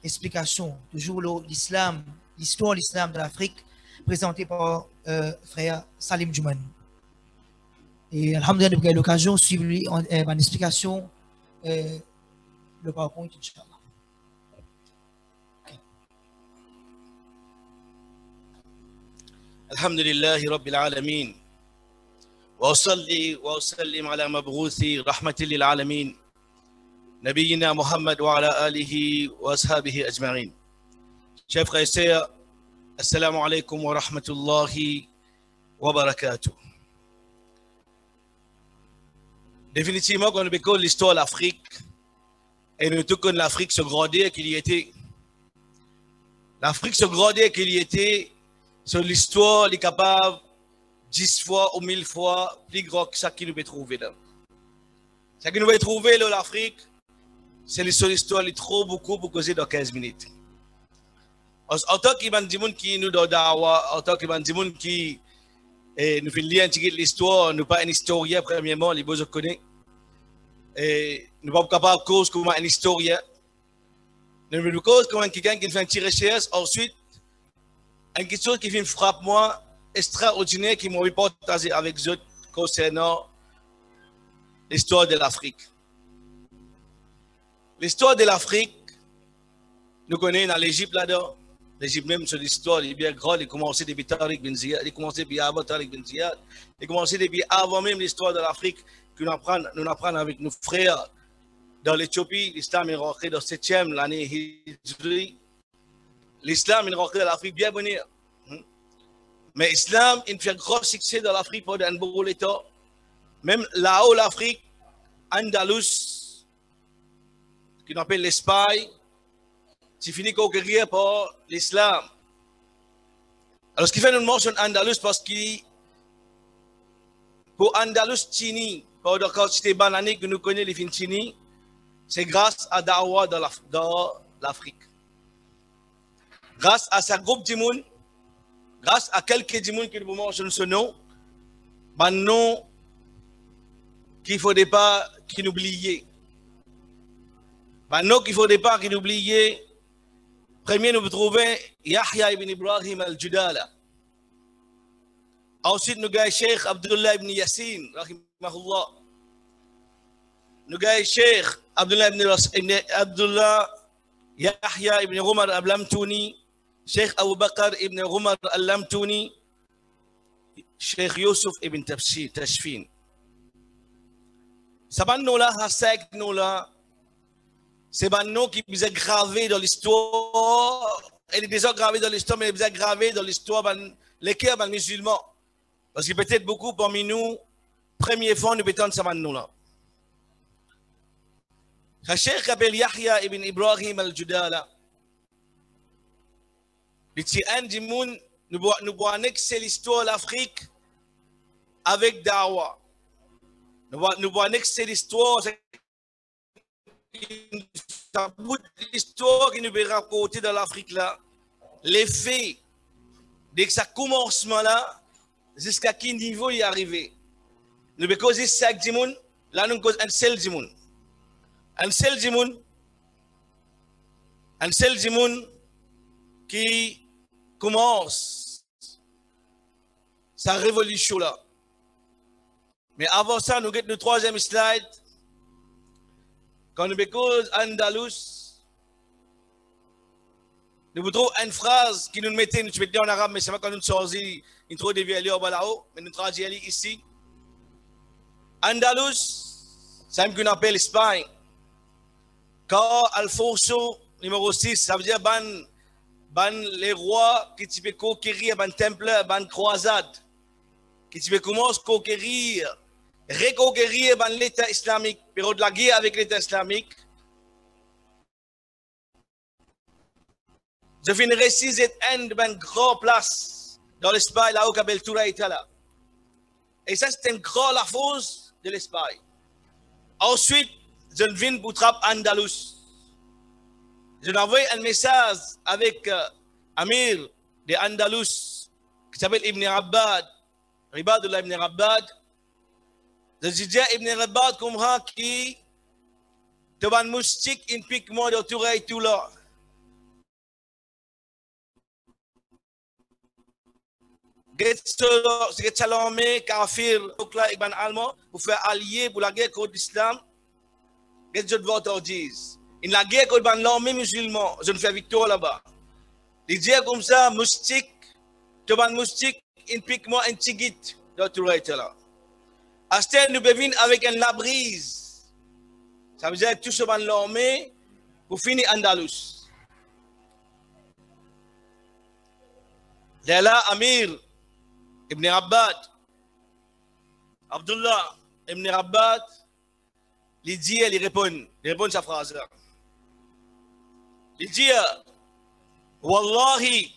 explication, toujours l'islam, l'histoire de l'islam de l'Afrique, présentée par frère Salim Djouman. Et alhamdoulilah, nous avons l'occasion de suivre une explication, le PowerPoint, Inch'Allah. الحمد لله رب العالمين وأصلي وأسلم على مبعوث رحمة للعالمين نبينا محمد وعلى آله وأصحابه أجمعين. Chers frères et sœurs, assalamu alaikum wa rahmatullahi wa barakatuh. Définitivement, quand on écoute l'histoire de l'Afrique, et nous tout connaissons l'Afrique se grandir qu'il y était. L'Afrique se grandir qu'il y était. Sur l'histoire, il est capable 10 fois ou 1000 fois plus grand que ça qui nous peut trouver là. Ce qui nous peut trouver là, l'Afrique, c'est l'histoire qui est trop beaucoup pour causer dans 15 minutes. En tant que gens qui nous donne dawa, en tant que gens qui nous fait lire l'histoire, nous pas un historien premièrement, les beaux connaissent. Et nous pas capable de cause comme un historien. Nous ne cause comme quelqu'un qui fait un petit recherche ensuite. Une question qui me frappe moi, extraordinaire, qui m'a partagé avec eux concernant l'histoire de l'Afrique. L'histoire de l'Afrique, nous connaissons dans l'Égypte là-dedans. L'Égypte même, sur l'histoire, il est bien grand. Il a commencé depuis Tariq Ben Ziyad, il a commencé depuis avant Tariq Ben Ziyad, il a commencé depuis avant même l'histoire de l'Afrique que nous apprenons avec nos frères dans l'Éthiopie. L'islam est rentré dans 7e l'année Hijri. L'islam est rentré dans l'Afrique bien bonne. Mais l'islam, il fait un grand succès dans l'Afrique pendant un beau temps. Même là-haut, l'Afrique, Andalus, qu'on appelle l'Espagne, c'est fini conquérir par l'islam. Alors, ce qui fait nous mentionner Andalus, parce que pour Andalus, Chini, pendant quand c'était bananique que nous connaissons les fins Chini, c'est grâce à Dawa dans l'Afrique. Grâce à ce groupe de monde, grâce à quelques gens qui nous mentionnent ce nom, ben non, qu'il ne faudrait pas qu'ils oublient. Ben non, qu'il ne faudrait pas qu'ils oublient. Premier, nous trouvons Yahya ibn Ibrahim al-Judala. Ensuite, nous avons Cheikh Abdullah ibn Yassin, rahimahullah. Nous avons Cheikh Abdullah Yahya ibn Umar al-Lamtouni, Cheikh Abu Bakr ibn Umar al-Lamtouni, Cheikh Youssef ibn Tashfin. Ces noms-là, ces noms-là, c'est des noms qui sont gravés dans l'histoire. Elle est déjà gravée dans l'histoire, mais elle est gravée dans l'histoire les cœurs des musulmans. Parce que peut-être beaucoup parmi nous, première fois, nous pétons ces noms-là. Le Cheikh appelle Yahya ibn Ibrahim al-Judala. Nous voyons annexer l'histoire de l'Afrique avec Dawa. Nous voyons annexer l'histoire, l'histoire qui nous peut raconter dans l'Afrique là. Les faits, dès que ça commencement là, jusqu'à quel niveau il est arrivé. Nous pouvons causer 5 dimoun, là nous causons un seul dimoun. Un seul dimoun qui commence sa révolution là. Mais avant ça, nous avons le 3e slide. Quand nous écoutons Andalus, nous trouvons une phrase qui nous mettait, nous mettons en arabe, mais c'est pas quand nous choisissons, nous trouvons des vieux au balao, mais nous traduisons ici. Andalus, c'est ce qu'on appelle l'Espagne. Quand Alfonso numéro 6, ça veut dire les rois qui tu peux conquérir, ban temple, ban croisade, qui tu peux commencer à conquérir, reconquérir l'État islamique, période de la guerre avec l'État islamique. Je finirai ici une grande place dans l'Espagne, là où Kabel Toura était là. Et ça, c'est une grande force de l'Espagne. Ensuite, je viens pour trapper Andalus. Je envoie un message avec Amir de Andalus, qui s'appelle Ibn Abbad, Ribadullah Ibn Abbad. Je dis à Ibn Abbad comme qui te van moustique in pique moi de Toura et tout là. c'est l'armée kafir Ibn Allemand pour faire allier pour la guerre contre l'islam. Qu'est-ce que votre disent? In la guerre contre l'armée musulmane, je ne fais victoire là-bas. Les dire comme ça, moustique, tu vas moustique, in pique-moi un tigit, tu vas être là. Astel nous bevine avec un labrise. Ça veut dire que tout ce ban l'armée pour finir Andalus. Là, Amir Ibn Abbad, Abdullah Ibn Abbad, il dit, il répond sa phrase là. Il dit, Wallahi,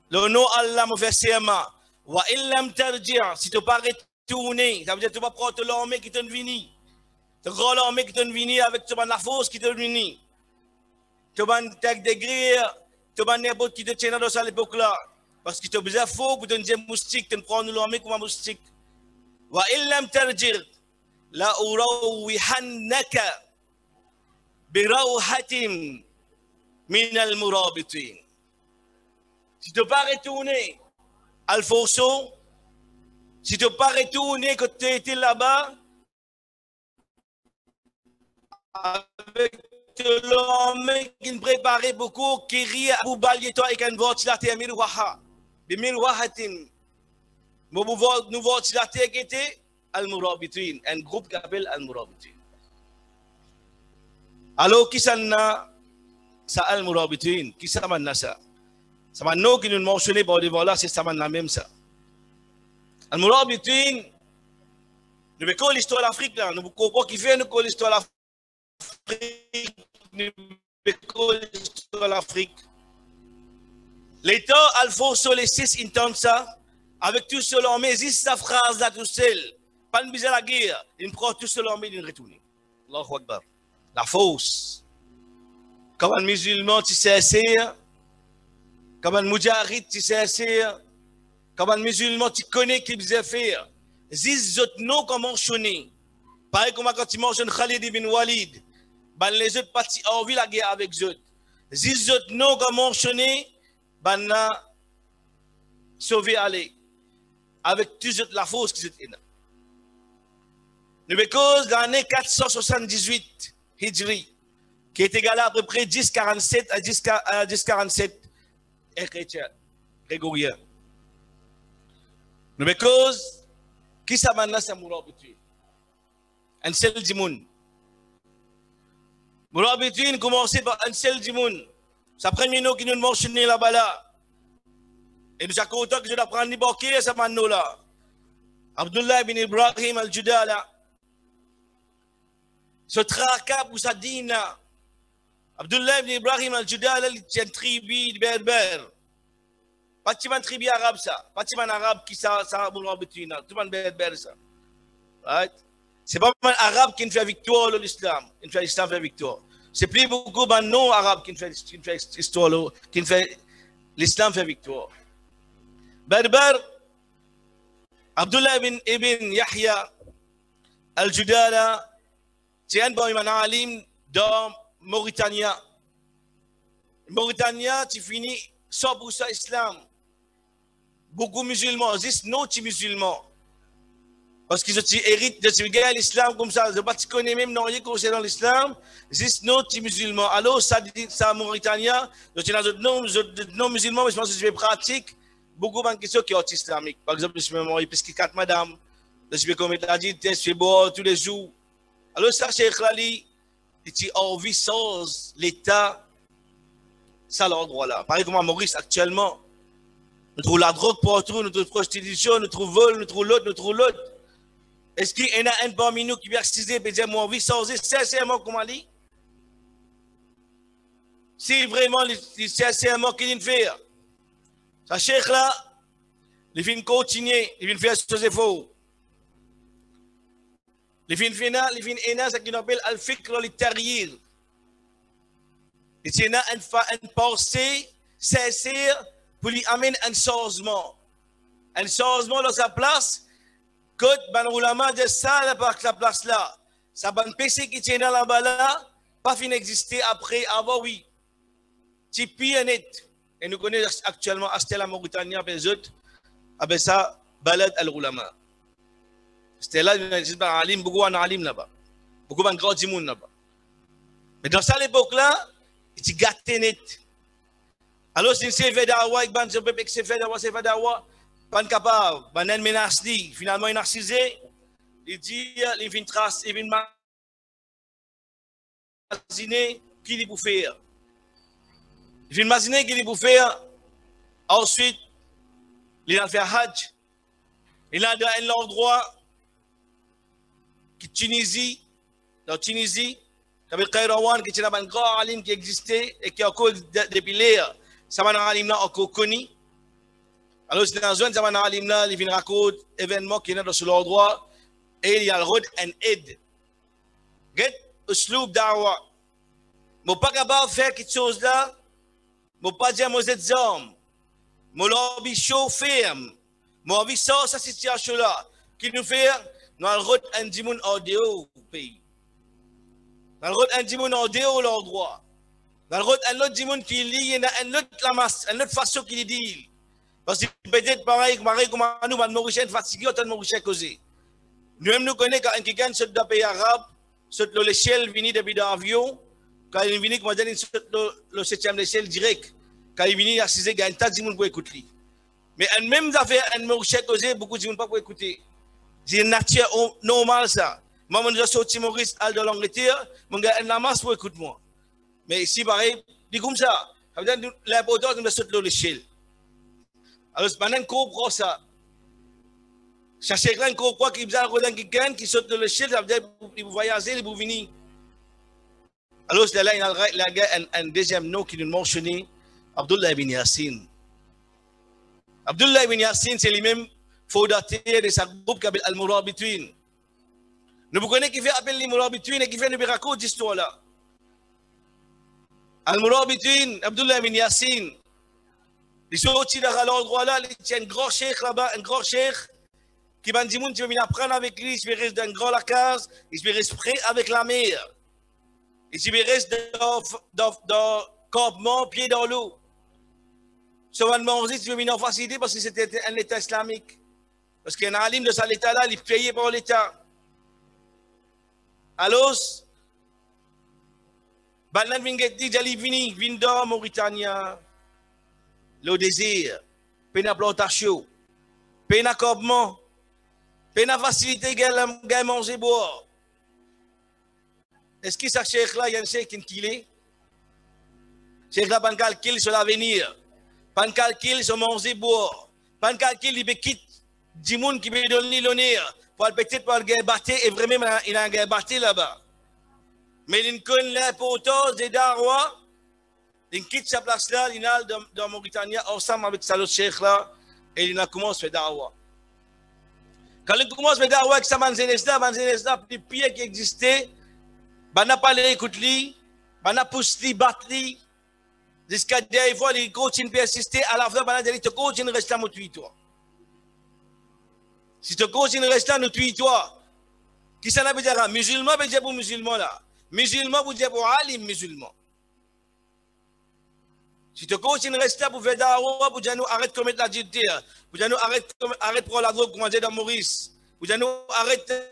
le nom Allah me fait serment, wa illam tarji', si tu pas retourner, ça veut dire que tu vas prendre l'armée qui t'en vini, tu prends l'armée qui t'en vini avec la force qui t'en vini, tu vas des grilles, tu vas n'importe qui te tient dans cette époque là. Parce que tu as besoin de faux pour te dire moustique, tu prends l'armée comme un moustique. Wa illam tarji' la urawihannaka bi rawhatin min al-murabitin. Si tu ne pas retourner à Alfonso, si tu ne pas retourner quand tu étais là-bas, avec l'armée qui nous préparait beaucoup, qui rit à vous balayer toi et qu'un vote la terre mirwaha. Bimirwahatin. Nous vote la terre qui était Al-Murabitin, un groupe qui s'appelle Al-Murabitin. Alors, qui s'en a ça Al-Murabitin? Qui s'en a ça? Ça m'a nous qui nous mentionné par devant là, c'est ça la même ça. Al-Murabitin, nous avons l'histoire de l'Afrique là, nous comprenons qui fait nous l'histoire de l'Afrique, nous avons l'histoire de l'Afrique. L'État Alfonso les 6 intente ça, avec tout seul l'armée, juste sa phrase là tout seul, pas de bizarre la guerre, il prend tout seul l'armée, il retourne. Allahu Akbar. La force. Comme un musulman, tu sais, comme un moudjahid, tu sais, comme un musulman, tu connais ce qu'il faisait faire. Zis autres noms comme mentionné. Pareil comme quand tu mentionnes Khalid ibn Walid, ben les autres partis ont envie la guerre avec eux. Zis autres noms comme mentionné, ben na sauvé aller. Avec toute la force qui est là. Nous cause l'année 478 Hijri, qui est égal à peu près 1047 à 1047 chrétien, grégorien. Nous cause qui ça maintenant c'est Mourabituin. Un seul dimoun. Mourabituin commencé par un seul dimoun. C'est le premier nom qui nous mentionne là-bas là. Et nous sommes contents que je dois prendre l'Ibokir, ça m'a nous là. Abdullah ibn Ibrahim al-Judala. Ce tracas pour sa dina. Abdullah ibn Ibrahim al-Judala, c'est une tribu de berbère. Pas de tribu arabe ça. Pas de arabe qui ça Mourabituin. Tout le monde berbère ça. Right? C'est pas un arabe qui fait victoire de l'islam. Qui fait l'islam fait victoire. C'est plus beaucoup de non-arabes qui fait l'histoire, qui fait l'islam fait victoire. Berber, Abdullah ibn Yahya al-Judala, c'est un bon alim dans Mauritanie. Mauritanie, tu finis 100% islam. Beaucoup de musulmans, juste non musulmans. Parce qu'ils héritent de l'islam comme ça. Je ne sais pas si tu connais même non concernant l'islam. Juste non musulmans. Alors, ça Mauritanie, je suis dans non musulmans, mais je pense que je vais pratiquer. Beaucoup de questions qui sont islamiques. Par exemple, je me marie parce que 4 madames, je vais commettre la dit, je fais boire tous les jours. Alors, ça, Cheikh Lali, il dit, en vie sans l'État, ça l'endroit là. Pareil comme à Maurice, actuellement, nous trouvons la drogue partout, nous trouvons la prostitution, nous trouvons vol, nous trouvons l'autre, nous trouvons l'autre. Est-ce qu'il y en a un parmi nous qui vient exciser et dire, moi, vie sans sincèrement, comment on dit? Si vraiment, sincèrement, qu'il vient faire. Ça, Cheikh là, il vient continuer, il vient faire ce efforts. Il vient faire ce qu'on appelle al-fikr al-taryir. Il y a une pensée sincère pour lui amener un changement. Un changement dans sa place, quand ban ulama de ça, la place là, ça ban PC qui tient dans la bala, pas fin exister après, avant oui. C'est pire net. Et nous connaissons actuellement Astel la Mauritanie, les autres. Ah ben ça, balad al-ulama. C'était là, il y a alim, beaucoup en alim là-bas. Beaucoup de grands dimoun là-bas. Mais dans cette époque-là, il était gâté net. Alors, si c'est fait d'awa, il ban peuple que c'est fait d'awa, pas capable, ban en menace li, finalement il narcisé, il dit, il vient trace, il vient imaginer qui il peut faire. Il vient imaginer qui il peut faire. Ensuite, il a fait hajj. Il a un endroit qui Tunisie, dans Tunisie, avec Kairawan, qui est un grand alim qui existait et qui a encore depuis l'air, ça m'a alim là encore connu. Alors, c'est dans une zone, ça m'a alim là, il vient raconter événement qui est dans ce endroit et il y a le road and aid. Get usloub d'awa. Je ne suis pas capable de faire quelque chose là, je ne suis pas dire que je suis homme. Je suis chaud ferme. Je suis sur cette situation là. Qui nous fait, nous avons le road and dimoun en dehors du pays. Dans le road un dimoun en dehors l'endroit. Dans le road un autre dimoun qui lit, un autre façon qu'il dit. Parce que peut-être pareil comme nous, nous Mauriciens fatigués, autant de Mauriciens causés. Nous-mêmes nous connaissons quand quelqu'un saute d'un pays arabe, saute l'échelle, vient depuis l'avion, quand il vient, comme on dit, saute le 7e échelle direct. Quand il vient, il a 6 gars, il y a un tas de dimoun pour écouter. Mais même affaire, un Mauricien causé, beaucoup de dimoun pas pour écouter. C'est une nature normale ça. Moi, je suis sorti Maurice de l'Angleterre, mon gars, un masse pour écouter moi. Mais ici, pareil, dit comme ça. Ça veut dire l'importance de sauter l'échelle. Alors, c'est maintenant qu'on comprend ça. Chercher quelqu'un qu'on croit qu'il y a quelqu'un qui saute l'échelle, ça veut dire qu'il voyager, il peut venir. Alors, c'est là, il y a un deuxième nom qui nous mentionne, Abdullah ibn Yassin. Abdullah ibn Yassin, c'est lui-même fondateur de ce groupe qui s'appelle Al-Murabitwin. Nous connaissons qui fait appel les Murabitwin et qui fait nous raconter l'histoire là. Al-Murabitwin, Abdullah ibn Yassin, il est sorti de l'endroit là, il y a un grand cheikh là-bas, un grand cheikh qui va dire tu vas venir apprendre avec lui, il reste dans un grand lacase, il reste près avec la mer. Il reste dans le campement, pied dans l'eau. Ce va demander tu vas venir en facilité parce que c'était un État islamique. Parce qu'il y a un alim de cet État là, il est payé par l'État. Alors, Banan Vingeti Jalivini, Vinda, Mauritania, le désir, pena plantation, pena campement, pena facilité, gain manger boire. Est-ce que ça cheikh là, il y a un cheikh qui est? Cheikh là, pas calcul sur l'avenir, pas calcul sur manger boire, pas calcul, il quitte du monde qui veut donner l'honneur. Pour peut-être pour le battre et vraiment il a un battu là-bas. Mais il connaît l'importance des darwa. Il quitte sa place là, il est dans Mauritanie ensemble avec Salut Cheikh là et il a commencé à faire darwa. Quand il commence à faire darwa avec sa manzenesda, les pieds qui existaient, il n'a pas l'écoute lui, il n'a poussé lui, battu lui. Jusqu'à des fois, il continue à persister, à la fin, il dit, tu continues à rester à mon toi. Si tu continues à rester à nous toi, qui ça veut dire musulman, veut dire pour musulman là. Musulman veut dire pour alim musulman. Si tu continues à rester pour faire dawa, pour dire nous arrête de commettre la dureté, pour dire nous arrête de prendre la drogue, comme on dit dans Maurice, pour dire nous arrête de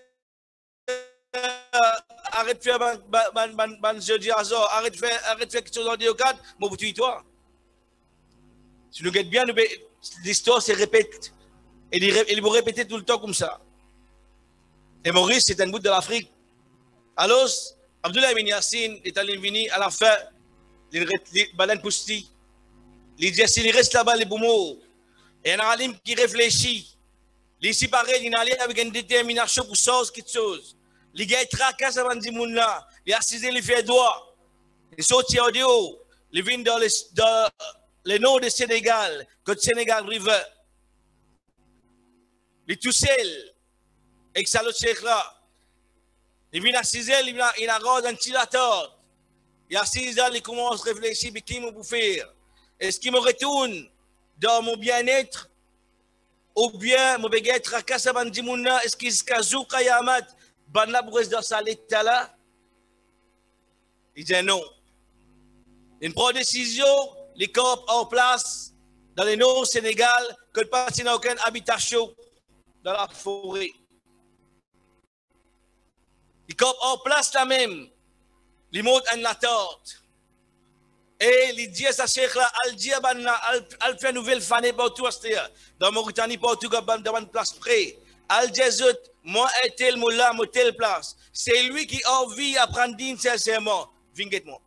faire ban jeudi hasard, arrête de faire quelque chose en déocade, moi vous tuez toi. Si nous regardons bien, l'histoire se répète. Et il vous répéter tout le temps comme ça. Et Maurice, c'est un bout de l'Afrique. Alors, Abdullah ibn Yassin est allé venir à la fin, il baleine pousti. Il dit, s'il reste là-bas, les boumous. Et il y a un alim qui réfléchit. Ici, pareil, il est allé avec une détermination pour sauver quelque chose. Les gars, ils tracassent avant de dire, là. Il a assisé, il fait droit. Il sortit en dehors. Il vient dans le nord du Sénégal, côté Sénégal River. Il est tout seul. Avec Salut Cheikh là. Il vient assiser, il a rendu un ventilateur. Il a assisé, il commence à réfléchir, mais qui me peut faire? Est-ce qu'il me retourne dans mon bien-être? Ou bien, mon bien-être tracasse avant de dire, est-ce qu'il se casse ou kayamat? Banna pour rester dans sa l'état là? Il dit non. Il prend une décision, les corps en place, dans le nord Sénégal, que le parti n'a aucune habitation dans la forêt. Il comme en place là même, il monte en la torte. Et il dit à sa cheikh là, il dit à fait nouvelle fanée partout, dans Mauritanie, partout, dans une place près. Il dit, moi, et tel moula, moi, telle place. C'est lui qui a envie à prendre digne sincèrement. Vinguez-moi.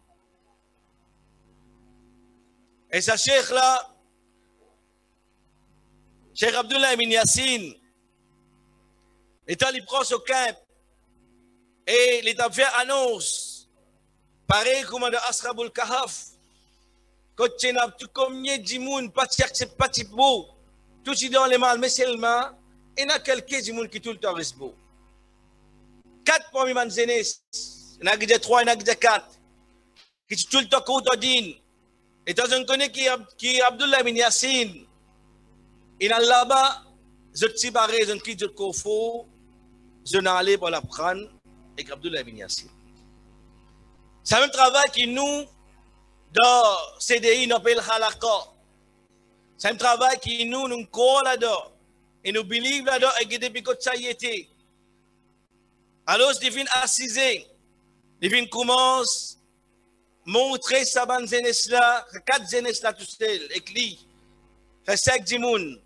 Et sa cheikh là, Cheikh Abdullah ibn Yassine, l'État il prend ce camp et l'État fait annonce, pareil comme dans Ashabul Kahaf, quand tu as tout comme Djimoun, pas de beau, tout est dans les mal, mais seulement, il y a quelques Djimoun qui tout le temps restent beau. 4 premiers manzénés, il y en a 3, il y en a 4, qui tout le temps contre din. Et dans un connaît qui est Abdullah ibn Yassine, il y a là-bas, je suis barré, je quitte le Kofo, je n'ai allé pour la prendre avec Abdullah ibn Yassine. C'est un même travail qui nous, dans CDI, nous appelle Halaka. C'est un travail qui nous croit là-dedans. Et nous believe là-dedans et qui depuis que ça y était. Alors, je viens assiser, je viens commence montrer sa bande jeunesse là, 4 jeunesses là tout seul, avec lui. Fait 5 djimoun.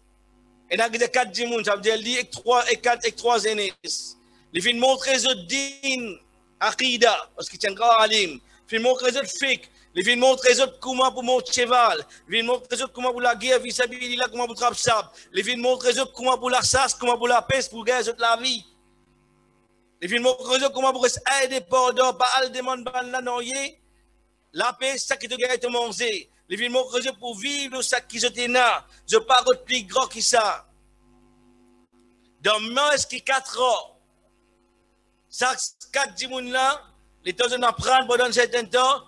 Et il y a 4 djimoun, ça veut dire lui avec 3 et 4 avec 3 jeunesses. Il vient montrer ce din, Aqida, parce qu'il tient grand alim. Il vient montrer ce fiqh. Il vient montrer ce comment pour monter cheval. Il vient montrer ce comment pour la guerre, vis-à-vis là, comment pour trap sable. Il vient montrer ce comment pour la chasse, comment pour la peste, pour gagner la vie. Il vient montrer ce comment pour aider pardon, pas al demande ban la noyer. La paix, c'est ça qui te gagne te manger. Les villes m'ont creusé pour vivre ça qui je là. Je parle plus grand que ça. Dans moins que 4 ans, ça 4 dimoun là, les temps on apprend pendant un certain temps,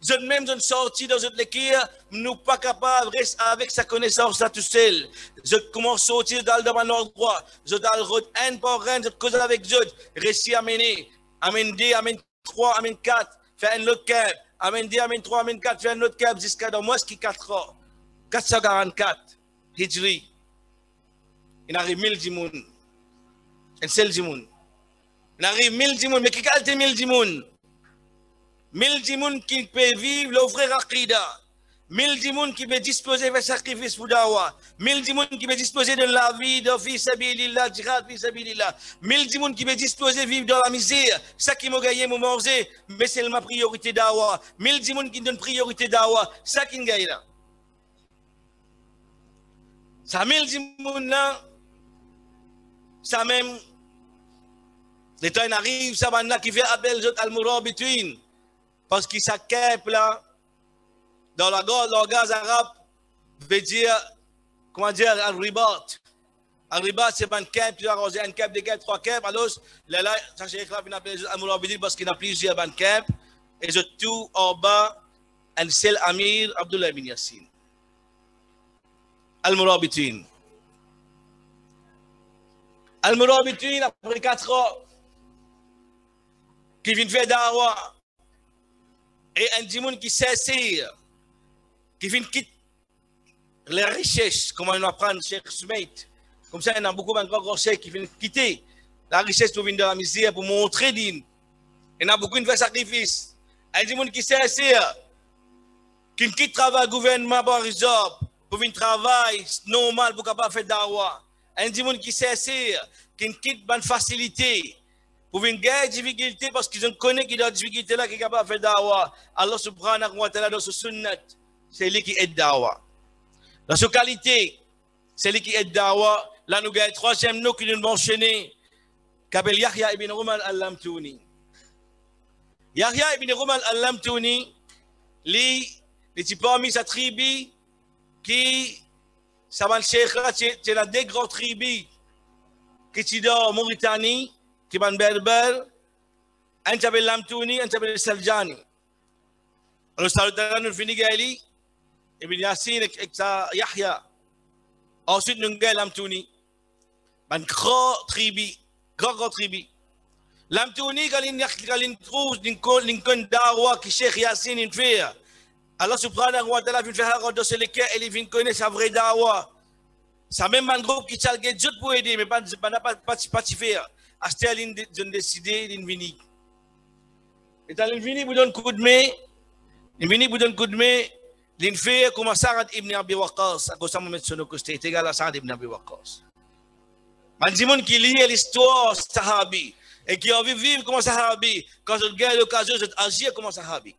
je même je sorti dans une équipe, nous pas capable de rester avec sa connaissance là tout seul. Je commence à sortir dans mon endroit, je dans le route un par un, je cause avec eux, récit à mener, amène 2, amène 3, amène 4. Faire un autre cap, amène 2, amène 3, amène 4, faire un autre cap jusqu'à dans moins que 4 ans. 444, Hijri. Il arrive 1000 djimoun. Un seul djimoun. Il arrive 1000 djimoun, mais qui qualité 1000 djimoun? 1000 djimoun qui peut vivre l'offrir Aqida. 1000 djimoun qui peut disposer de sacrifice pour Dawa. 1000 djimoun qui peut disposer de la vie, de fi sabilillah, djihad fi sabilillah. 1000 djimoun qui peut disposer de vivre dans la misère. Ça qui m'a gagné, m'a manger, mais c'est ma priorité Dawa. 1000 djimoun qui donne priorité Dawa. Ça qui me gagne là. Ça 1000 djimoun là, ça même, les temps arrivent, ça va qui fait appel al-Murabitun. Parce qu'il s'accape là, dans la langage arabe, veut dire, comment dire, al-ribat. Al-ribat, c'est pas un camp, tu as arrosé un camp, 2 camps, 3 camps. Alors, là, ça c'est écrit, il appelle al-Murabitun parce qu'il y a plusieurs camps. Et je tout en bas, un seul amir, Abdullah ibn Yassine. Al-Murabitun. Al-Murabitun, après 4 ans, qui vient faire dawa. Et un djimoun qui s'assire, qui vient quitter les richesses, comme on apprend chez Smith. Comme ça, il y a beaucoup de grands chefs qui viennent quitter la richesse pour venir dans la misère, pour montrer din. Il y a beaucoup de sacrifices. Un djimoun qui s'assire, qui quitte le travail gouvernement par exemple, pour venir travailler normal, pour capable faire dawa. Un djimoun qui s'assire, qui quitte bonne facilité. Pour une guerre difficulté parce qu'ils connaissent qu'il y a des difficultés là qui est capable de faire dawa. Allah subhanahu wa ta'ala dans ce sunnat, c'est lui qui aide dawa. Dans ce qualité, c'est lui qui aide dawa. Là, nous avons 3e nom qui nous mentionné, qui s'appelle Yahya ibn Rumal al-Lamtouni. Yahya ibn Rumal al-Lamtouni, lui, il est parmi sa tribu qui, ça va le cheikh là, c'est la des grandes tribus qui sont dans Mauritanie. Qui ban berber, un s'appelle Lamtouni, un s'appelle Saljani. Alors, ça nous finit Gaëli, Ibn Yassine et Yahya. Ensuite, nous avons Lamtouni. Ban grand tribu, grand tribu. Lamtouni, quand il trouve Lincoln Dawa, qui Cheikh Yassine fait, Allah subhanahu wa ta'ala vient faire un dossier lequel il vient connaître sa vraie dawa. Ça même un groupe qui t'a le guet pour aider, mais pas faire. Acheter l'une décidé, l'une vini. Et dans l'une vini, vous donne coup de main. L'une vini, vous donne coup de main. L'une fait comme Sa'ad ibn Abi Waqqas. À cause de ça, mettre sur nos côtés. C'est égal à Sa'ad ibn Abi Waqqas. Man dit mon qui lit l'histoire sahabi et qui a envie de vivre comme sahabi, quand je gagne l'occasion d'agir comme sahabi.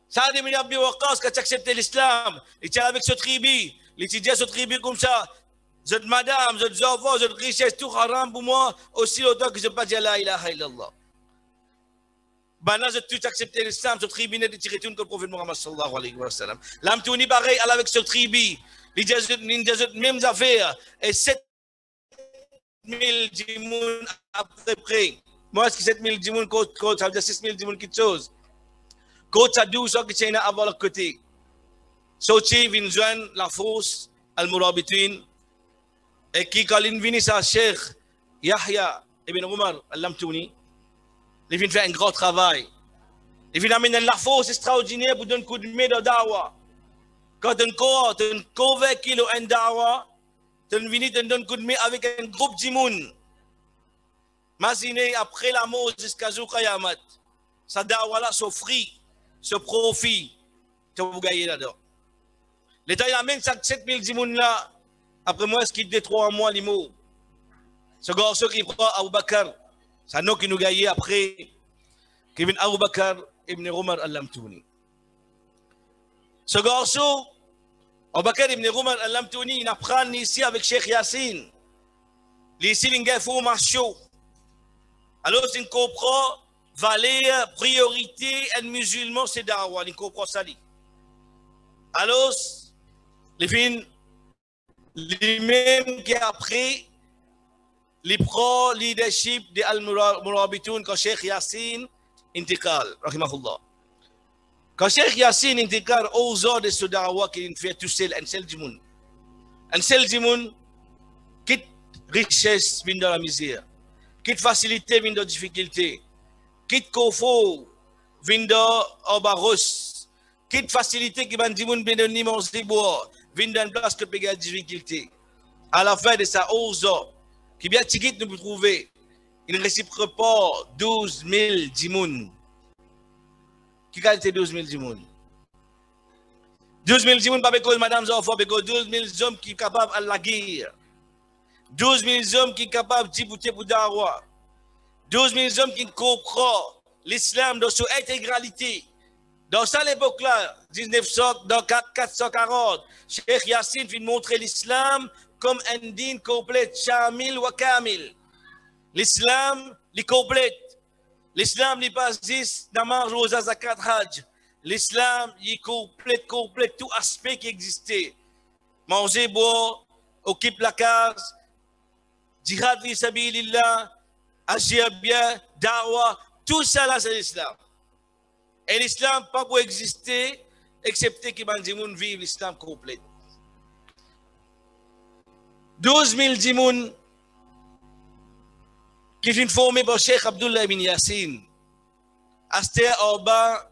Sa'ad ibn Abi Waqqas, quand tu acceptes l'islam, il tient avec ce tribu. Les étudiants se tribu comme ça. Je te madame, je te enfants, je te richesse, tout haram pour moi, aussi longtemps que je ne pas dire la ilaha illallah. Maintenant, je tout accepté l'islam, ce tribunal de tirer tout que le prophète Muhammad sallallahu alayhi wa sallam. L'âme tourne pareil, elle avec ce tribu. Les mêmes affaires. Et 7000 djimoun après près. Moi, est-ce que 7000 djimoun, ça veut dire 6000 djimoun quelque chose. Quand ça 12 ans que tu es avant le côté. Sauti vient joindre la force al-Murabitin et qui quand il vient sa Cheikh Yahya ibn Umar al-Lamtouni, il vient faire un grand travail. Il vient amener la force extraordinaire pour donner un coup de main de dawa. Quand tu es convaincu de un dawa, tu viens te donner un coup de main avec un groupe d'imoun. Imaginez après la mort jusqu'à Zoukayamat, sa dawa là s'offre, ce profit, tu vas vous gagner là-dedans. L'État amène 7000 dimoun là. Après moi, est-ce qu'il détruit en moi les mots? Ce garçon qui prend Abu Bakr, c'est un qui nous gagne après. Qui vient Abu Bakr ibn Umar al-Lamtouni. Ce garçon, Abu Bakr ibn Umar al-Lamtouni, il apprend ici avec Cheikh Yassine. Ici, il y a une formation. Alors, il comprend valeur, priorité, un musulman, c'est dawa. Il comprend ça. Alors, les mêmes qui a pris les pro-leadership de Al-Murabitoun quand Cheikh Yassine intikal, rahimahullah. Quand Cheikh Yassine intikal aux ordres de ce dawa qu'il fait tout seul, un seul djimoun. Un seul djimoun, quitte richesse vient de la misère, quitte facilité vient de difficulté, quitte confort vient de obaros, quitte facilité qui va djimoun vient de l'immense bois. Vient d'une place que péga difficulté. À la fin de sa ozo, qui bien tigit nous peut trouver, il ne réciproque pas 12 000 djimoun. Qui qualité 12 000 djimoun? 12 000 djimoun, pas parce que madame enfants, parce que 12 000 hommes qui sont capables de la guerre. 12 000 hommes qui sont capables de djibouter pour dawa. 12 000 hommes qui comprennent l'islam dans son intégralité. Dans cette époque-là, 440, Cheikh Yassine vient montrer l'islam comme un dîne complet, Shamil wa Kamil. L'islam, il complète. L'islam n'est pas juste namaz, rosa, zakat, hajj. L'islam, il complète tout aspect qui existait. Manger, boire, occupe la case, jihad fi sabilillah, agir bien, dawa, tout ça là, c'est l'islam. Et l'islam pas pour exister, excepté que les gens vivent l'islam complet. 12 000 djimoun qui viennent former par Cheikh Abdullah ibn Yassine. Aster Arba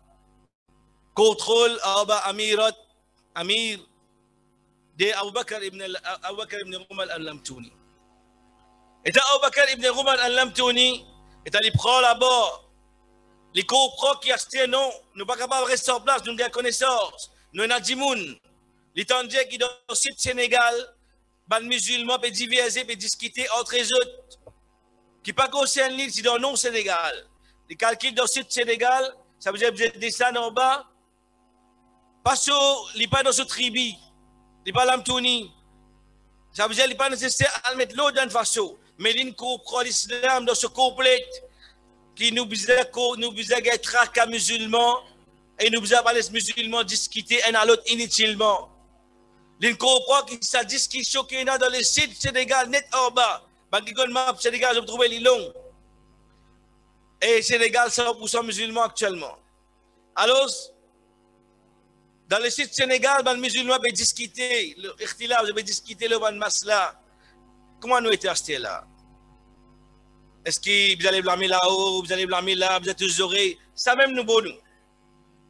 contrôle Arba Amir de Abu Bakr ibn Umar al-Lamtouni. Et Abu Bakr ibn Umar al-Lamtouni est allé prendre là-bas. Les co-pro qui achetaient, non, nous ne sommes pas capables de rester en place, nous avons connaissance. Nous avons des gens qui sont dans le sud Sénégal, les musulmans peuvent diviser, peuvent discuter entre les autres. Qui ne sont pas concernés, l'île, c'est dans le non-Sénégal. Les calculs dans le sud Sénégal, ça veut dire que vous êtes descendus en bas. Parce qu'ils ne sont pas dans ce tribu, ils ne sont pas l'Amtouni. Ça veut dire qu'ils ne sont pas nécessaires à mettre l'eau dans le façon. Mais ils comprennent l'islam dans ce complet. Qui nous besoin d'être qu'à musulmans et nous besoin de les musulmans discuter un à l'autre inutilement. Ils comprennent que cette discussion qui est dans le sud Sénégal net en bas. Dans map Sénégal, je me trouve les longs. Et Sénégal, 100% musulmans actuellement. Alors, dans le sud Sénégal, les musulmans peuvent discuter, le ikhtilaf, peuvent discuter le masla. Comment nous étions achetés là? Est-ce que vous allez blâmer là-haut, vous allez blâmer là, vous êtes tous oreilles? Ça même nous bon nous.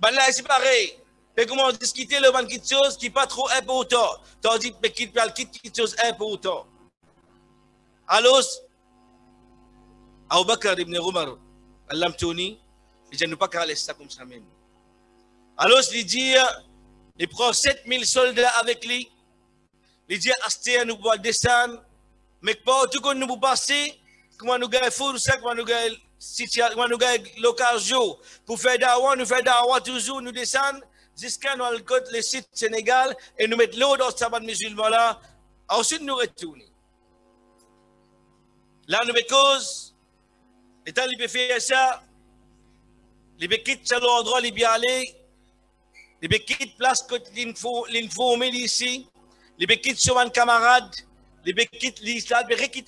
Ben là, c'est pareil. Et comment discuter le ban quelque chose qui n'est pas trop important. Tandis que quitte quelque chose important. Alors, Abu Bakr ibn Umar, Allah Tony, il ne pas qu'à laisser ça comme ça même. Alors, il dit, il prend 7000 soldats avec lui. Il dit, Asté, nous pouvons descendre. Mais pas tout qu'on nous peut passer. Comment nous gagnons force, comment nous gagnons l'occasion pour faire dawa, nous faisons dawa toujours, nous descendons jusqu'à nous côté le site Sénégal et nous mettons l'eau dans ce sabbat musulman là. Ensuite, nous retournons. Là, nous mettons cause. L'État, il peut faire ça. Il peut quitter l'endroit, il peut aller. Il peut quitter place que l'informer ici. Il peut quitter sur un camarade. Les béquits, l'islam, les béquits,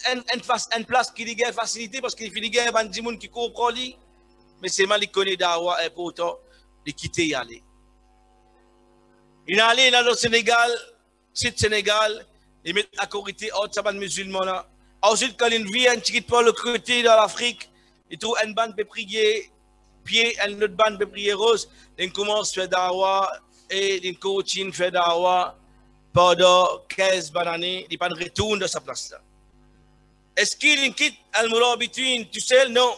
une place qui a facilité parce qu'il finit à un gens qui comprend lui. Mais c'est mal, il connaît d'avoir important de quitter y aller. Il est allé dans le Sénégal, site Sénégal, il met à côté autre sabbat musulman là. Ensuite, quand il vient, il quitte pas le côté dans l'Afrique, il trouve une bande de prier, pied, une autre bande de prier rose, il commence à faire d'awa et il continue à faire d'awa. Pendant 15 années, il n'y a pas de retour de sa place là. Est-ce qu'il quitte Al-Murabitun tout seul? Non.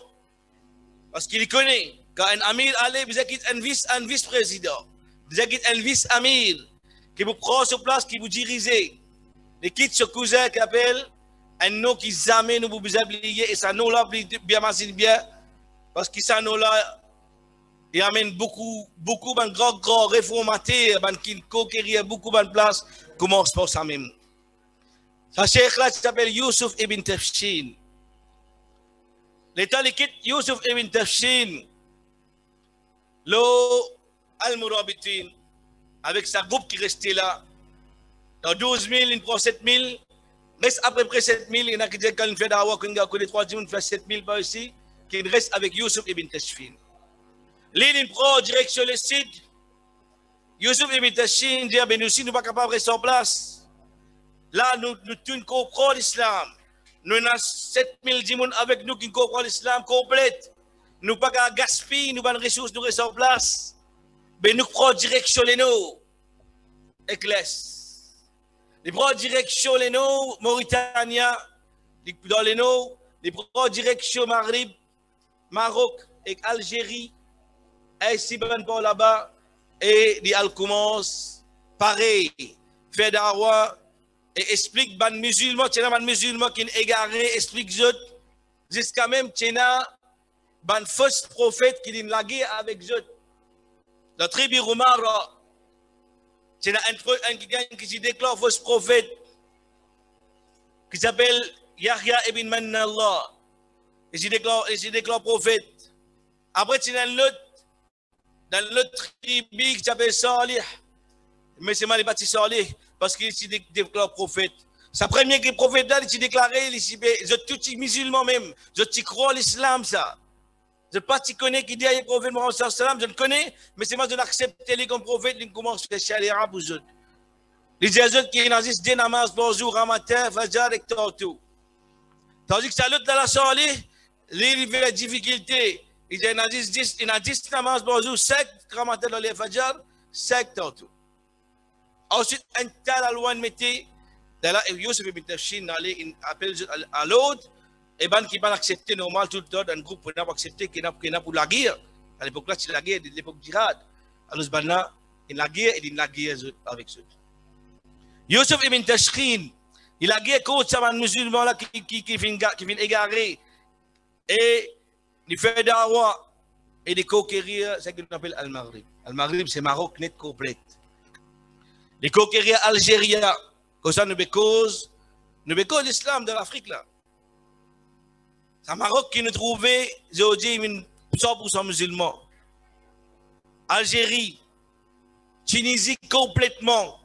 Parce qu'il connaît. Quand un amir allait, vous quitte un vice-président. Vous quitte un vice-amir qui vous prend sur place, qui vous dirige. Il quitte ce cousin qui appelle un nom qui jamais nous vous oublier. Et ça nom là, bien machine bien. Parce que ça nom là, il amène beaucoup de grands réformateurs, qui conquérir beaucoup de places, commence par ça même. Ce cheikh là s'appelle Youssouf ibn Tafshin. L'État quitte Youssouf ibn Tafshin, le Al-Murabitin, avec sa groupe qui restait là. Dans 12 000, il prend 7 000. Reste à peu près 7 000. Il y en a qui disent quand il fait d'awa, quand il a connu 3 000, il fait 7 000 par ici, qui reste avec Youssouf ibn Tafshin. L'île prend direction le sud. Youssouf ibn Tafshin dit, nous aussi, nous ne sommes pas capables de rester en place. Là, nous comprenons l'islam. Nous avons 7000 djimoun avec nous qui comprennent l'islam complète. Nous ne pouvons pas gaspiller, nous avons des ressources, nous restons en place. Mais nous prenons direction les nous. Éclaisse. Nous prenons direction les nous, Mauritania, dans les nous. Nous prenons direction Maghreb, Maroc et Algérie. Et si ben pas là-bas, et il commence pareil, fait d'awa, et explique ban musulman, tiens ban musulman qui est égaré, explique zot, jusqu'à même tiens ban faux prophète qui est lagué avec zot. La tribu Roumara, tiens un qui se déclare faux prophète, qui s'appelle Yahya ibn Manallah, et se déclare prophète. Après tiens l'autre, dans l'autre tribu qui s'appelle Salih, mais c'est mal bâti Salih parce qu'il s'est déclaré prophète. Sa première qui est prophète là, il s'est déclaré, je suis musulman même, je crois l'islam ça. Je ne sais pas si tu connais qui dit à prophète Mohammed sallam, je le connais, mais c'est moi je l'accepte comme prophète, il commence à faire les arabes aux autres. Les autres qui nazis des namaz bonjour, matin, fajr et tout. Tandis que ça l'autre dans la Salih, il y a des difficultés. Il y a 10 namaz bonjour, 5 ramadan dans les fajr, 5 tantôt. Ensuite, un tel à loin de métier, Youssouf ibn Tafshin appelle à l'autre, et ben qui va accepter normal tout le temps, un groupe qui n'a pas accepté, qui n'a pour la guerre. À l'époque là, c'est la guerre de l'époque djihad. Alors, ben il la guerre, il la guerre avec eux. Youssouf ibn Tafshin, il a guerre contre un musulman là qui vient égarer. Et il fait d'awa et de conquérir ce qu'on appelle Al-Maghrib. Al-Maghrib, c'est Maroc net complète. De conquérir Algérie, comme ça nous cause l'islam de l'Afrique là. C'est Maroc qui nous trouvait, j'ai dit, 100% musulmans. Algérie, Tunisie complètement.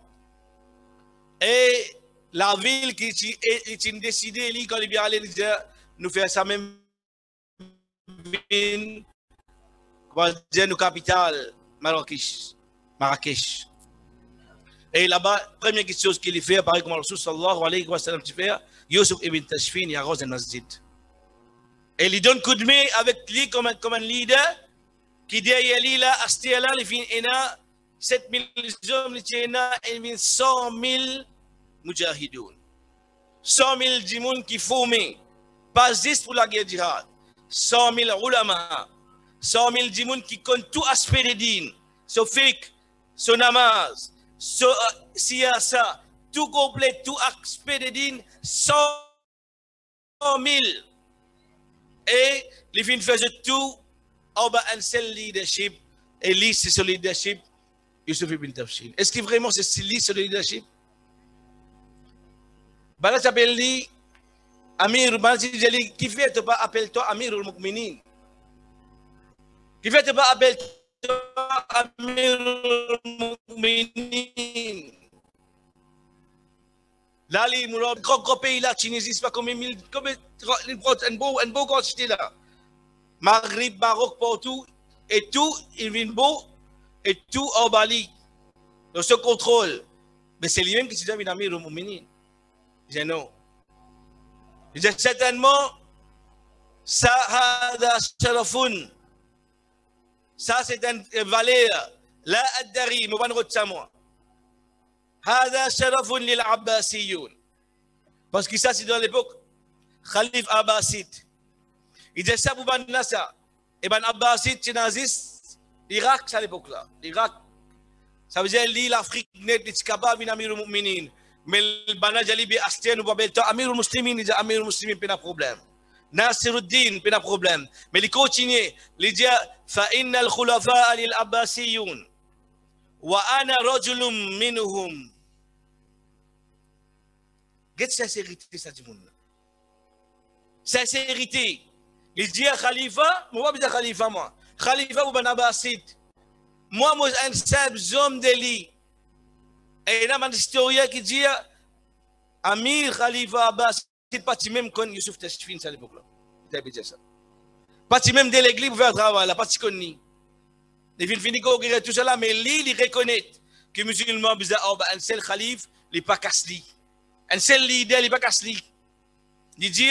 Et la ville qui est décidée, quand il y a allé nous faire ça même. Comment dire nos capitales, Marrakech. Et là-bas, première chose qu'il fait, pareil comme Rasul sallallahu alayhi wa sallam, Youssouf ibn Tafshin, il arrose un masjid. Et il donne coup de main avec lui comme un leader qui derrière lui là, à ce là, il vient 7000 hommes, il vient 100 000 mujahidoun. 100 000 djimoun qui foument, pas juste pour la guerre djihad. 100 000 ulama, 100 000 djimoun qui connaissent tout aspect de din, son fiqh, son namaz, son siyasa, tout complet, tout aspect de din, 100 000. Et les filles faisaient tout en bas un seul leadership. Et lui, c'est ce leadership, Youssouf ibn Tafshin. Est-ce que vraiment c'est lui, ce leadership? Bala s'appelle lui, Amir, qui fait pas appelle-toi Amir al-Mu'minin? Qui fait pas appelle-toi Amir al-Mu'minin? Là, les gros pays là, Tunisie, c'est pas comme un beau quantité là. Maghreb, Maroc, partout, et tout, il vient beau, et tout en Bali. Donc, ce contrôle. Mais c'est lui-même qui s'est dit Amir al-Mu'minin. Je dis non. Je dis certainement, ça, c'est une valeur. La addari, je vais vous moi. هذا شرف للعباسيون parce que ça c'est dans l'époque Khalif Abbasid il dit ça pour ban nasa et ban Abbasid c'est nazis l'Irak à l'époque là l'Irak ça veut dire l'Afrique n'est capable d'Amirul Mu'minin mais le bana jali bi astien ou babel to Amirul Muslimin il dit Amirul Muslimin pas de problème Nasiruddin pas de problème mais il continue il dit fa innal khulafa lil abbasiyun wa ana rajulun minhum. Quelle sincérité ça dit monde. Sincérité. Il dit à Khalifa, moi pas Khalifa moi. Khalifa ou ben Abbasid. Moi un simple homme de lit. Et il y a un historien qui dit Amir Khalifa Abbasid pas même con Youssouf Tashfin à l'époque là. Il a dit ça. Pas même de l'église pour faire travail là, pas connu. Il vient finir qu'on tout cela, mais lui, il reconnaît que les musulmans, un seul khalif, il n'est pas cassé. Un seul leader, il n'est pas cassé. Il dit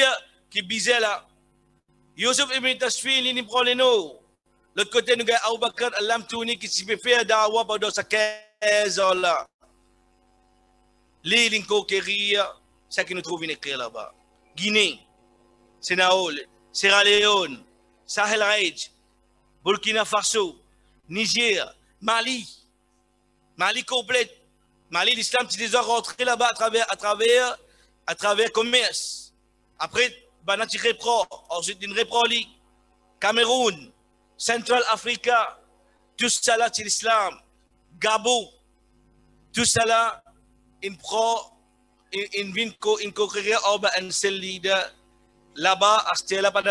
qu'il bisait là. Youssouf ibn Tashfin, il prend les noms. L'autre côté, nous avons Abu Bakr al-Lamtouni qui s'est fait dawa pendant sa 15 ans là. Lui, il conquérir, c'est ce que nous trouvons écrit là-bas. Guinée, Sénégal, Sierra Leone, Sahel Rage, Burkina Faso, Niger, Mali complète. Mali, l'islam, c'est déjà rentré là-bas à travers commerce. Après, Banati reprend, ensuite il reprend Cameroun, Central Africa, tout ça là, c'est l'islam. Gabon, tout ça là, il prend, il vient conquérir un seul leader là-bas, à ce là, pas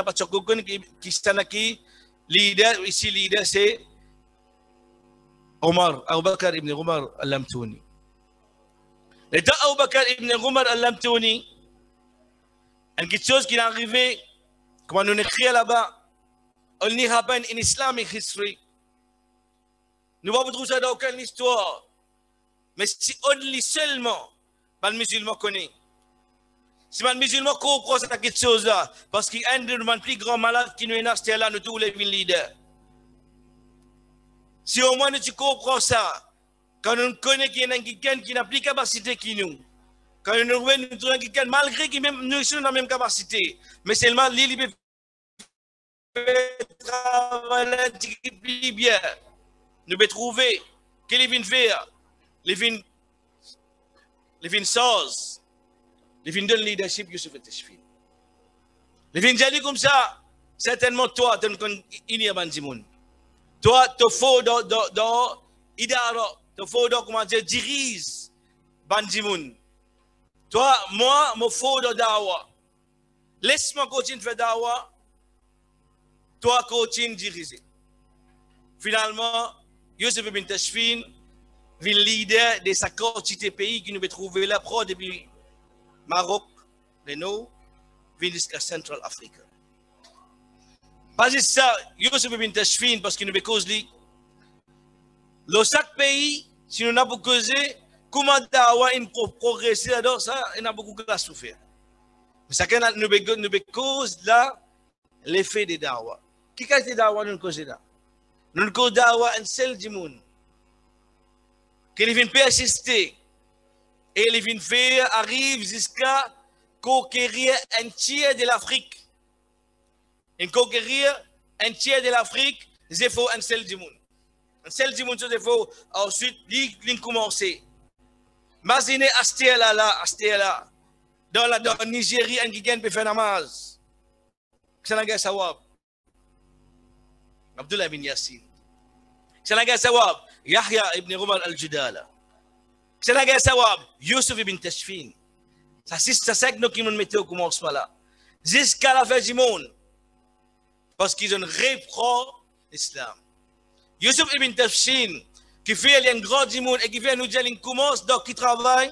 qui s'en qui leader, ici leader, c'est Omar, Abu Bakr ibn Omar al-Lamtouni. L'état Abu Bakr ibn Omar al-Lamtouni, quelque chose qui est arrivé, comme on écrit là-bas, only happened in Islamic history. Nous ne pouvons pas trouver ça dans aucune histoire. Mais si only seulement, les musulmans connaissent. Si les musulmans comprennent cette chose-là, parce qu'il y a un des plus grands malades qui nous est là, nous tous les leaders. Si au moins tu comprends ça, quand on connaît qu'il y a quelqu'un qui n'a plus de capacité que nous, quand on trouvons quelqu'un, malgré qu'il nous sommes dans la même capacité, mais seulement lui, il peut travailler plus bien. Nous devons trouver qu'il vient faire, il vient sauce, il vient donner le leadership Youssouf Tashfin. Il vient dire comme ça, certainement toi, tu es un bandimoun. Toi, tu faut dans idara, tu faut dans comment dire dirige bandimoun. Toi, moi, me faut dans dawa. Laisse-moi continuer de faire dawa. Toi, continue de diriger. Finalement, Youssouf ibn Tashfin vient leader de sa quantité de pays qui nous trouver là, pro depuis Maroc, le Nord, vient jusqu'à Central Africa. Pas juste ça, Youssouf ibn Tashfin, parce qu'il nous cause lui. Le chaque pays, si nous n'avons pas causé, comment dawa pour progresser là-dedans, ça, il y a beaucoup de choses à faire. Mais ça, nous cause là, l'effet des dawa. Qui a été dawa nous cause là? Nous avons dawa un seul du monde. Qu'il vient persister. Et il vient faire arrive jusqu'à conquérir un tiers de l'Afrique. Et conquérir un tiers de l'Afrique, il faut un seul du monde. Un seul du monde, il faut ensuite il commencer. Imaginez Astéla là. Dans la Nigérie, un gigant peut faire namaz. C'est un gars sawab. Abdullah bin Yassin. C'est un gars sawab. Yahya ibn Umar al-Judala. C'est un gars sawab. Yusuf ibn Tashfin. Ça, c'est nous qui nous mettons au commencement là. Jusqu'à la fin du monde. Parce qu'ils ont repris l'islam. Yusuf ibn Tashfin, qui fait un grand du monde et qui vient nous dire qu'il commence, donc qui travaille,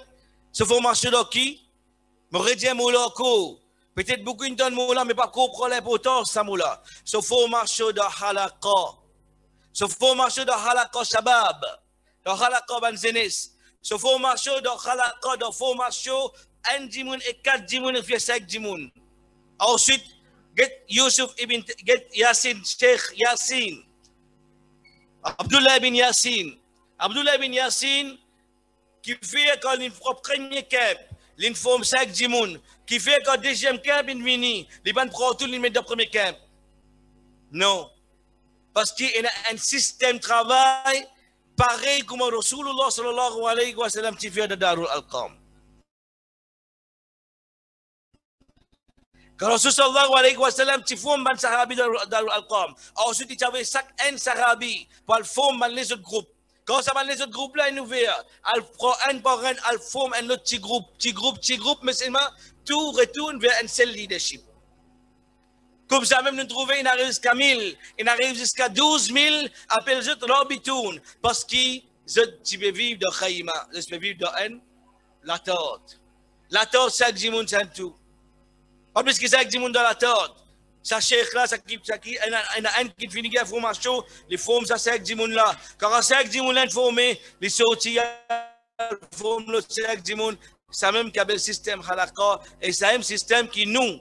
se formation donc qui, me redire moula ko. Peut-être beaucoup de moula, mais pas comprendre l'importance de moula. Se formation de halakha. Se formation de halakha shabab. De halakha banzenis. Se formation de halakha, de formation, un dimoun et 4 dimoun et fait 5 dimoun. Ensuite, get Yusuf ibn, get Yassin, Sheikh Yassin. Abdullah ibn Yassin. Abdullah ibn Yassin, qui fait quand il prend premier camp, il forme 5 dimoun, qui fait quand deuxième camp, il vient, il va prendre tout, il met dans le premier camp. Non. Parce qu'il y a un système de travail pareil comme Rasulullah sallallahu alayhi wa sallam qui fait de Darul Al-Qam. Quand Rasulullah sallallahu alayhi wa sallam qui forme un sahabi de Darul Al-Qam, ensuite il y avait chaque un sahabi pour former les autres groupes. Quand ça va les autres groupes là, ils nous verront. Elle prend un par un, elle forme un autre petit groupe, mais seulement tout retourne vers un seul leadership. Comme ça, même nous trouvons, il arrive jusqu'à 1000, il arrive jusqu'à 12 000, appelle les autres Robitoun, parce qu'ils peuvent vivre de Khaïma, ils peuvent vivre de la torte. La torte, c'est du monde, c'est tout. Pas plus que ça, du monde dans la torte. Ça, cheikh là, il y a un qui finit la formation, les formes, ça, c'est du monde là. Quand c'est du monde là, formé, les sorties, forment le c'est du monde. C'est même qu'il y a le système halakha, et c'est un système qui nous,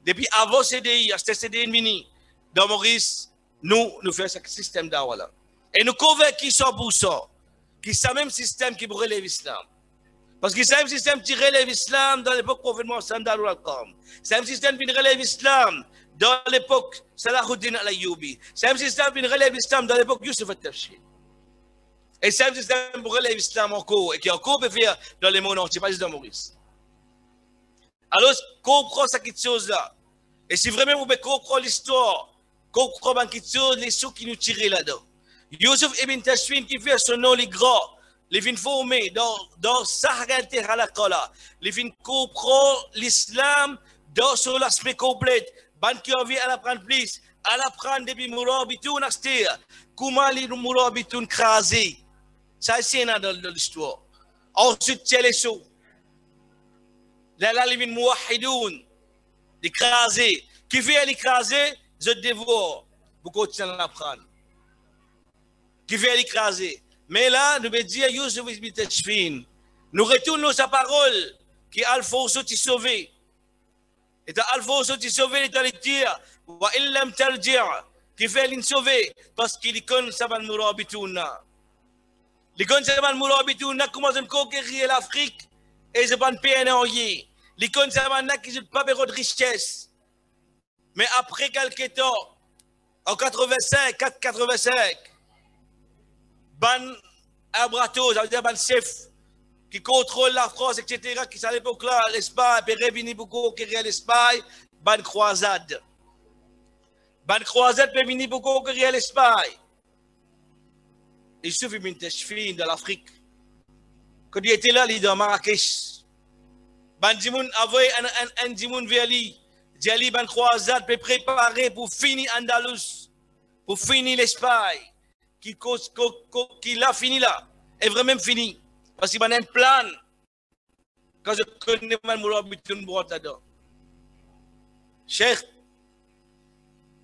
depuis avant CDI, c'était CDI mini, dans Maurice, nous faisons ce système d'Awala. Et nous convainquons 100% que c'est le même système qui relève l'islam. Parce que c'est un système qui relève l'islam dans l'époque prophètement Darul Al-Qam. C'est un système qui relève l'islam dans l'époque Salahuddin al-Ayyubi. C'est un système qui relève l'islam dans l'époque Yusuf al-Tafshir. Et c'est un système qui relève l'islam encore et qui encore peut faire dans les mondes entiers, pas juste dans Maurice. Alors, comprends cette chose-là. Et si vraiment vous pouvez comprendre l'histoire, comprendre cette chose, les sous qui nous tirent là-dedans. Yusuf ibn Tashfin qui fait son nom, les grands, les vins formés dans Sahagante Halakala, les vins comprendre l'islam dans son aspect complet. Ban qui a envie à l'apprendre plus, à l'apprendre depuis Mourabitoun Astir, comment les Mourabitoun crasés. Ça, c'est dans l'histoire. Ensuite, c'est les sous. Là, les vins Mouahidoun, l'écraser. Qui fait l'écraser, je dévore. Vous continuez à l'apprendre. Qui fait l'écraser. Mais là, nous devons dire, Yusuf ibn Tashfin, nous retournons sa parole, qui est Alfonso qui sauvé. Et Alfonso qui sauvé, il est dire, wa illam tarjir, qui fait l'insauvé, parce qu'il connaît Saban Mourabitouna. Il connaît Saban Mourabitouna, comment on conquérir l'Afrique, et c'est pas un PNOY. Les conservateurs qui n'ont pas besoin de richesse. Mais après quelques temps, en 85, ban Abrato, ça veut dire ban chef, qui contrôle la France, etc., qui à l'époque là, l'Espagne, puis revenu beaucoup conquérir l'Espagne, ban croisade. Ban croisade peut venir beaucoup conquérir l'Espagne. Il suffit d'une Tashfin de l'Afrique. Quand il était là, il est dans Marrakech. Ban Dimoun avait un Dimoun vers lui. Djali ban croisade peut préparer pour finir Andalus, pour finir l'Espagne, qui l'a fini là, est vraiment fini. Parce qu'il y a un plan. Quand je connais mal Mourabitoun Bourad là-dedans. Cheikh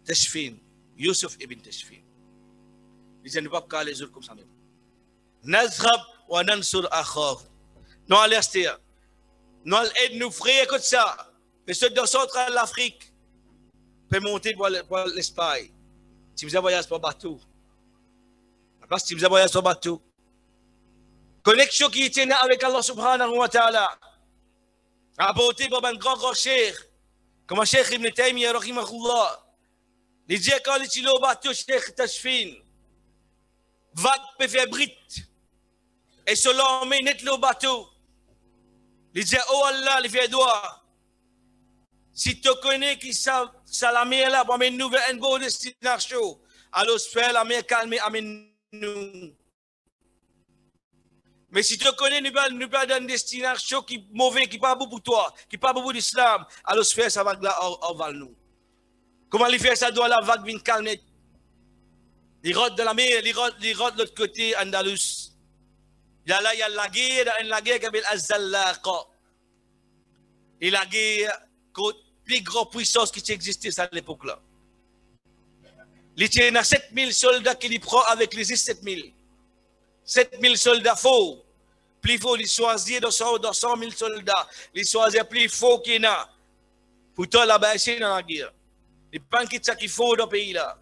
Tashfin, Yusuf ibn Tashfin. Ils ne peuvent pas les autres comme ça même. Nazrab wa nansur akhar. Non, allez, Astéa. Nous aidons nos frères comme ça. Mais ceux de centrale l'Afrique peuvent monter pour l'Espagne. Si vous avez voyagé par bateau, Parce que vous avez son bateau. Connexion qui était avec Allah subhanahu wa ta'ala. Apporté par un grand cheikh. Comme un cheikh Ibn Taymiyyah, rahimahullah. Il dit quand il est au bateau, cheikh Tashfin. Vague peut faire brit. Et selon lui, net le bateau. Il dit, oh Allah, il fait doigt. Si tu connais qui ça la mer là, pour amener nous vers une bonne destination, alors faire la mer calme, amène-nous. Mais si tu connais nous pas dans une destination qui est mauvaise, qui n'est pas bon pour toi, qui n'est pas bon pour l'islam, alors faire ça vague là, envale nous. Comment il fait ça doit la vague vient calmer? Il rentre dans la mer, il rentre de l'autre côté, Andalus. Il y a la guerre qui s'appelle Az-Zallaqa. Et la guerre, la plus grande puissance qui existait à l'époque-là. Il y a 7000 soldats qui les prend avec les 7000. 7000 soldats faux. Plus faux, ils choisissent dans 100 000 soldats. Ils choisissent plus faux qu'il y en a. Pourtant, là-bas, c'est dans la guerre. Ils ne prennent pas ça qu'il faut dans le pays-là.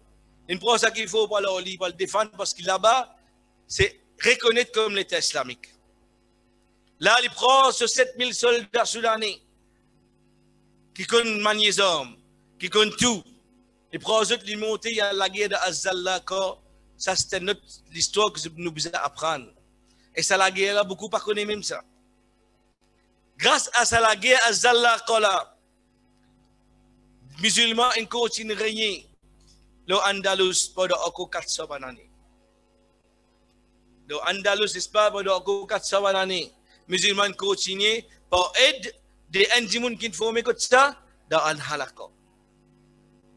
Ils prennent ça qu'il faut pour le défendre parce que là-bas, c'est reconnaître comme l'État islamique. Là, il prend ce 7000 soldats soudanais qui connaissent manier les armes, qui connaissent tout. Il prend eux, ils montent à la guerre de Az-Zallaqa. Ça, c'était notre l'histoire que nous devons apprendre. Et ça, la guerre, là, beaucoup ne connaissent même ça. Grâce à ça, la guerre à Az-Zallaqa, les musulmans ils continuent de régner le Andalus pendant encore 400 années. Le Andalus, n'est-ce pas, pendant encore 400 années. Les musulmans continuent par aide des Indimoun qui sont formés comme ça dans un halakha.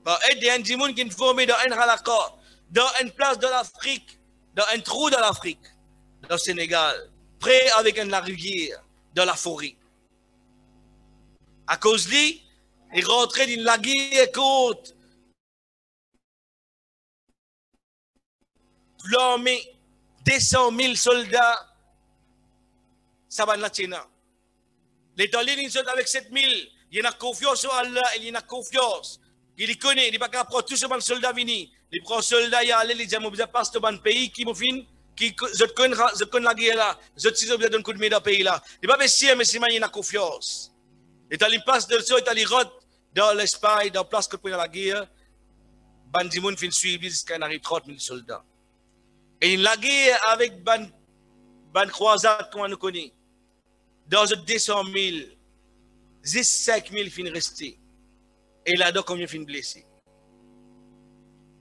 Par aide des Indimoun qui sont formés dans un halakha, dans une place de l'Afrique, dans un trou de l'Afrique, dans le Sénégal, près avec la rivière, dans la forêt. À cause de lui, il rentrait dans la guerre contre l'armée, 200 000 soldats, ça va la Tchéna. Les talibans, ils sont avec 7 000. Il y a confiance en Allah, il y a confiance. Il les connaît, il n'est pas capable de prendre tout ce que les soldats viennent. Il prend les soldats, il y a allé, il dit, je ne passe pas dans le pays qui me fin, je connais la guerre là, je suis obligé de donner un coup de main dans le pays là. Il n'est pas sûr, mais il y a confiance. Les talibans passent de ça, ils rentrent dans l'Espagne, dans la place que la guerre. Bandimoun fin suivre jusqu'à 30 000 soldats. Et la guerre avec ban croisade, comme on nous connaît, dans 200 000, 5 000 fin restés. Et là-dedans, combien fin blessés?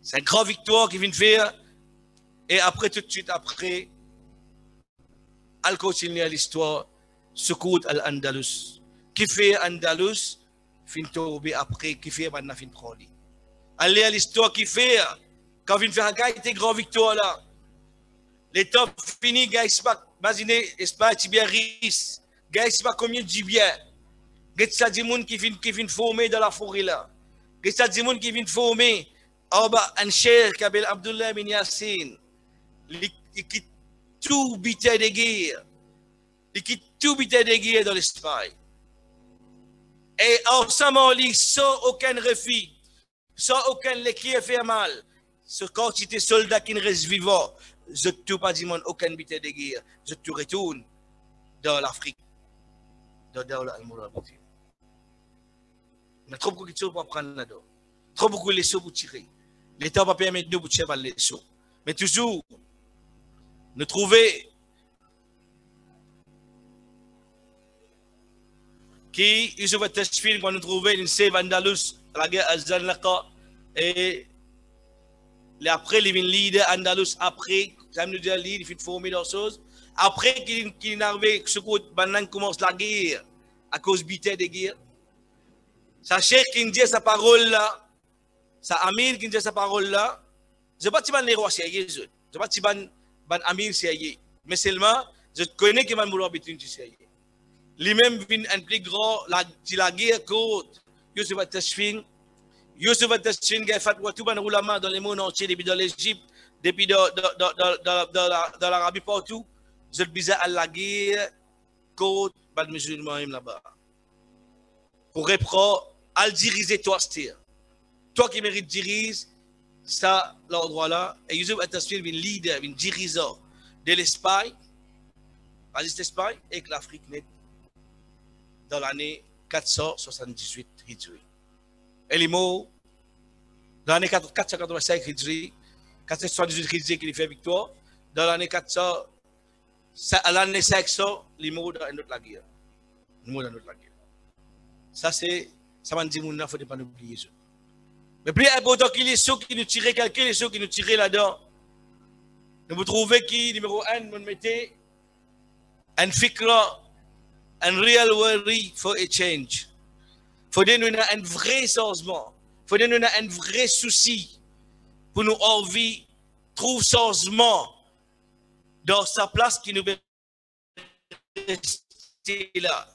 C'est une grande victoire qui vient de faire. Et après, tout de suite après, elle continue à l'histoire, Sukout al-Andalus. Qui fait Andalus, fin tomber après, qui fait maintenant fin prendre. Allez à l'histoire qui fait, quand vient faire une grande victoire là. L'état fini, gars, imaginez, Espagne, Tibéris, gars, pas combien de bien. Gars, ça dit monde qui vient former dans la forêt là. Gars, ça dit monde qui vient former, un cheikh qui s'appelle Abdullah bin Yassin. Il quitte tout bité de guerre. Il quitte tout bité de guerre dans l'Espagne. Et ensemble, sans aucun refus, sans aucun qui fait mal, ce quantité de soldats qui ne restent vivants, je ne tue pas aucun bité de guerre. Je te retourne dans l'Afrique, dans l'Al-Mourabiti. Il y a trop beaucoup de choses pour apprendre là-dedans. Trop beaucoup de leçons pour tirer. L'État va permettre de nous tirer les leçons. Mais toujours, nous trouver qui, ils ont fait quand nous trouvons une sève Andalus, la guerre Az-Zallaqa, et après, les leaders Andalus, après, ça nous dit, il fait former dans choses. Après qu'il n'arrive, ce que commence la guerre, à cause de des guerres. Sachez qu'il dit sa parole là, sa Amir qui dit sa parole là, je ne sais pas si les rois sérieux, je ne sais pas si ban Amir sérieux, mais seulement, je connais que man mourir between tu sérieux. Lui-même vient un plus grand, la guerre contre Youssef al-Tashfin. Youssef al-Tashfin a fait tout ban ulama dans le monde entier, depuis dans l'Égypte, depuis dans l'Arabie partout. Je bizarre à la guerre contre les musulmans là-bas. Pour reprendre, à diriger toi, toi qui mérites de diriger, ça, l'endroit-là, et Yusuf al-Tasfir est leader, un dirigeant de l'Espagne, l'Espagne, et que l'Afrique naît dans l'année 478 Hijri. Et les mots, dans l'année 485 Hijri, 478 Hijri qui fait victoire, dans l'année 400, à l'année 500, les mots dans notre guerre. Les mots dans notre guerre. Ça, c'est, ça m'a dit, il ne faut pas oublier ça. Mais plus important qu'il y ait ceux qui nous tirent quelqu'un, les ceux qui nous tirent là-dedans. Nous vous trouvez qui, numéro 1, nous mettez un fikra, un real worry for a change. Il faut nous un vrai changement. Il faut nous un vrai souci pour nous envie, trouver changement dans sa place qui nous rester là.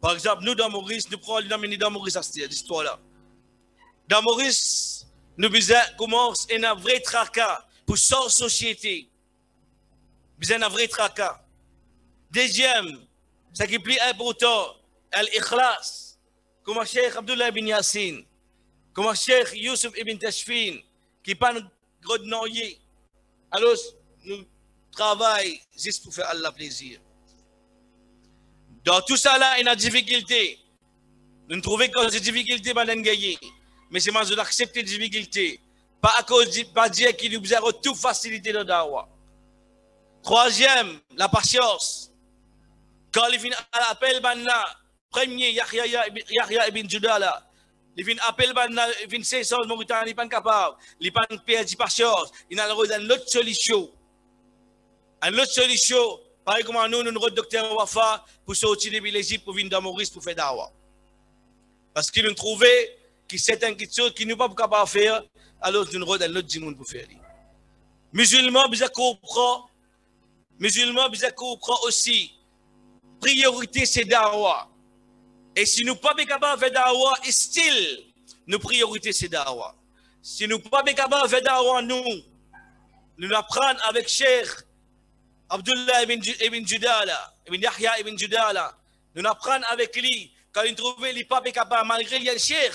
Par exemple, nous dans Maurice, nous prenons dans Maurice à cette histoire-là. Dans Maurice, nous commençons un vrai tracas pour sa société. Nous avons un vrai tracas. Deuxième, ce qui est plus important, l'ikhlas. Comme Cheikh Abdullah ibn Yassin, comme Cheikh Youssef ibn Tashfin, qui pas nous grodnoyer. Alors, nous travaillons juste pour faire Allah plaisir. Dans tout ça là, il y a des difficultés. Nous trouvons que ces difficultés vont gagner. Mais c'est moi d'accepter les difficultés. Pas à cause de Dieu qui nous a toute facilité dans la dawa. Troisième, la patience. Quand il vient à l'appel Banna, premier Yahya ibn Judala, il vient à l'appel Banna, il vient 600 Mauritanie, il n'est pas capable, il n'est pas perdu patience, il a une autre solution. Une autre solution, pareil comme nous, nous avons le docteur Wafa pour sortir de l'Égypte pour venir dans Maurice pour faire dawa. Parce qu'il nous trouvait que c'est quelque chose qui nous pas capable de faire, alors nous avons un autre dimanche pour faire. Musulmans, vous comprendre. Musulmans, vous comprendre aussi. Priorité, c'est dawa. Et si nous ne sommes pas capables de faire dawa, still, nos priorités, c'est dawa. Si nous ne sommes pas capables de faire dawa, nous apprenons avec Cheikh Abdullah ibn Judala, ibn Yahya ibn Judala. Nous apprenons avec lui, quand il trouve les pas capables, malgré qu'il y a le Cheikh,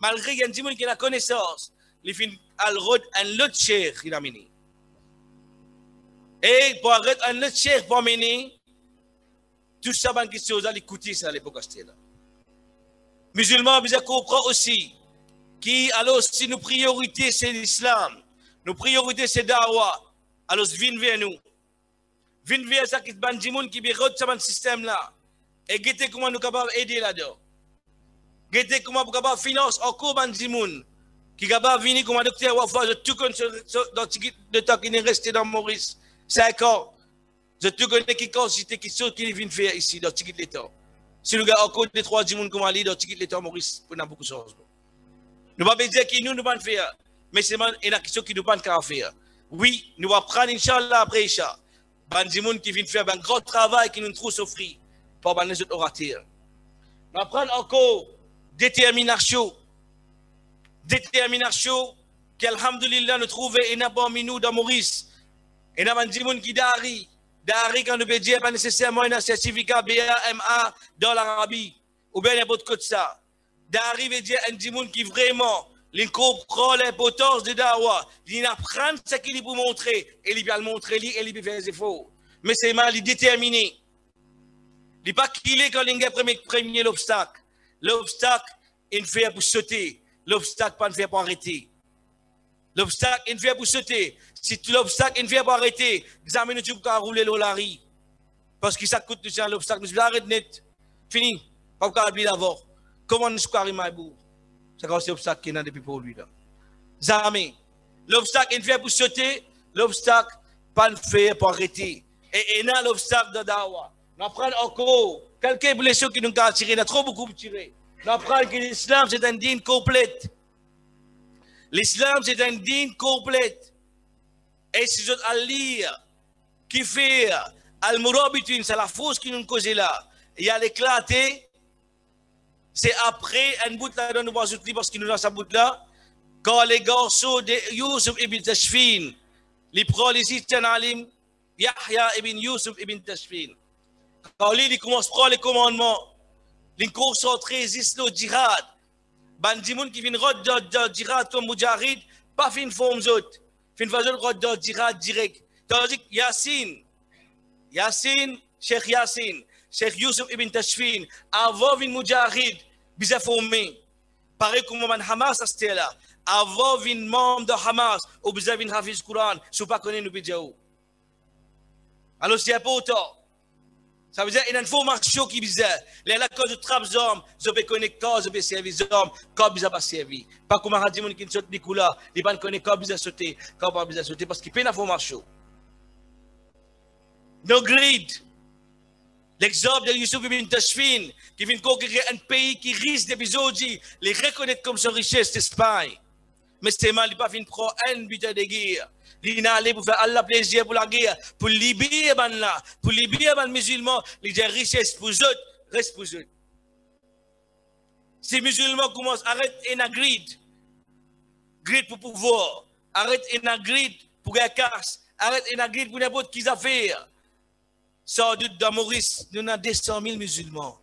malgré qu'il y a un dimanche qui a la connaissance, il fait un autre Cheikh, il a mené. Et pour arrêter un autre Cheikh pour mener, tout ça, c'est une question à l'écouter à l'époque. Musulmans, vous comprenez aussi que, alors, si nos priorités, c'est l'islam, nos priorités, c'est dawa, alors, viens vers nous. Viens vers ça qui est un monde qui est ce système-là. Et regardez comment nous sommes capables d'aider là-dedans. Regardez comment nous sommes capables de financer encore un monde qui est capable de venir comme un docteur Wafa, de tout connaître le temps qui est resté dans Maurice. 5 ans. Je te connais qui consiste qui sont qui viennent faire ici dans Tigit l'État. Si nous avons encore 2-3 personnes comme Ali dans Tigit l'État Maurice, on a beaucoup de choses. Nous ne pouvons pas dire que nous ne pouvons pas faire, mais c'est une question qui nous ne pouvons pas faire. Oui, nous allons prendre Inch'Allah après Isha. Des gens qui viennent faire un grand travail qui nous trouve souffrir pour les autres orateurs. Nous allons prendre encore détermination. Détermination qu'Alhamdulillah nous trouvons et nous dans Maurice. Et nous avons des gens qui d'Ari. D'Ari, quand nous peut dire, pas nécessairement un certificat BAMA dans l'Arabie, ou bien n'importe quoi de ça. D'Ari veut dire un monde qui vraiment, il comprend l'importance de Dawa, il apprend ce qu'il peut montrer, et il peut le montrer, et il peut faire des efforts. Mais c'est mal, il est déterminé. Il n'est pas qu'il est quand il a premier l'obstacle. L'obstacle, il fait pour sauter. L'obstacle, pas fait pour arrêter. L'obstacle, il fait pour sauter. Si l'obstacle, il vient pour arrêter, vous avez nous pour rouler l'olari. Parce que ça coûte l'obstacle. Nous arrêtons net. Fini. Pas pour oublier d'abord. Comment nous arrivons à bout? C'est quand c'est l'obstacle qui est là depuis pour lui. Jamais. L'obstacle, il vient pour sauter. L'obstacle, pas le faire pour arrêter. Et il y a l'obstacle de Dawa. Nous apprenons encore. Quelques blessures qui nous ont tiré. Il y a trop beaucoup tiré. Nous apprenons que l'islam, c'est un dîne complète. L'islam, c'est un dîne complète. Et si je dois lire, qui fait Al-Murabitun, c'est la fausse qui nous cause là. Il y a l'éclaté, c'est après un bout là, nous voyons parce qu'il nous a ce bout là, quand les garçons de Youssef ibn Tashfin, les prolicités alim, Yahya ibn Youssef ibn Tashfin, quand ils commencent à prendre les commandements, ils concentrent, résistent au djihad. Bandimoun qui viennent de djihad comme Mujahid, pas fin forme autres. Fin façon de jihad direct. Tandis que Yassine, Cheikh Youssef Ibn Tashfin, avant une mujahid, bisa formé. Pareil comme le Hamas a c'était là. Avant une membre de Hamas, ou bisa une Hafiz Quran, si pas connaître nous bidjaou. Alors c'est important. Ça veut dire une information qui bizarre. Les la cause de Trabzon, je peux connaître cause, je peux servir hommes, comme bizarre pas servi. Pas comme un Hadimoun qui ne saute Nicolas, il va connaître comme bizarre sauter, comme pas bizarre sauter parce qu'il peut une information. No greed. L'exemple de Youssouf Ibn Tashfin, qui vient conquérir un pays qui risque d'épisodes, les reconnaître comme son richesse d'Espagne. Mais c'est mal, il n'a pas fait prendre un butin de guerre. Il n'a allé pour faire Allah plaisir pour la guerre, pour libérer les musulmans, il a richesse pour eux, reste pour eux. Si les musulmans commencent, arrête un greed pour pouvoir, arrête un greed pour la casse, arrête un greed pour n'importe qui affaire. Sans doute dans Maurice, nous avons 200 000 musulmans.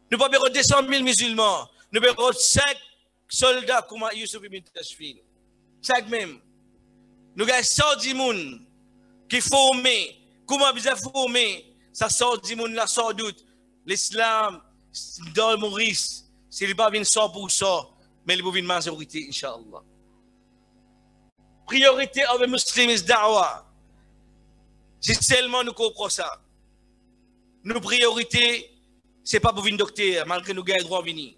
Nous n'avons pas 200 000 musulmans. Nous avons 5 soldats comme Youssouf Ibn Tashfin. 5 même. Nous avons 110 personnes qui formés. Comment bien formés? Ça 110 personnes là, sans doute. L'islam, dans Maurice, c'est pas 100%, mais il y a une majorité, Inch'Allah. Priorité avec les musulmans, c'est da'wah. Si seulement nous comprenons ça. Nos priorités, ce n'est pas pour une docteur, malgré nous gagnons le droit de venir.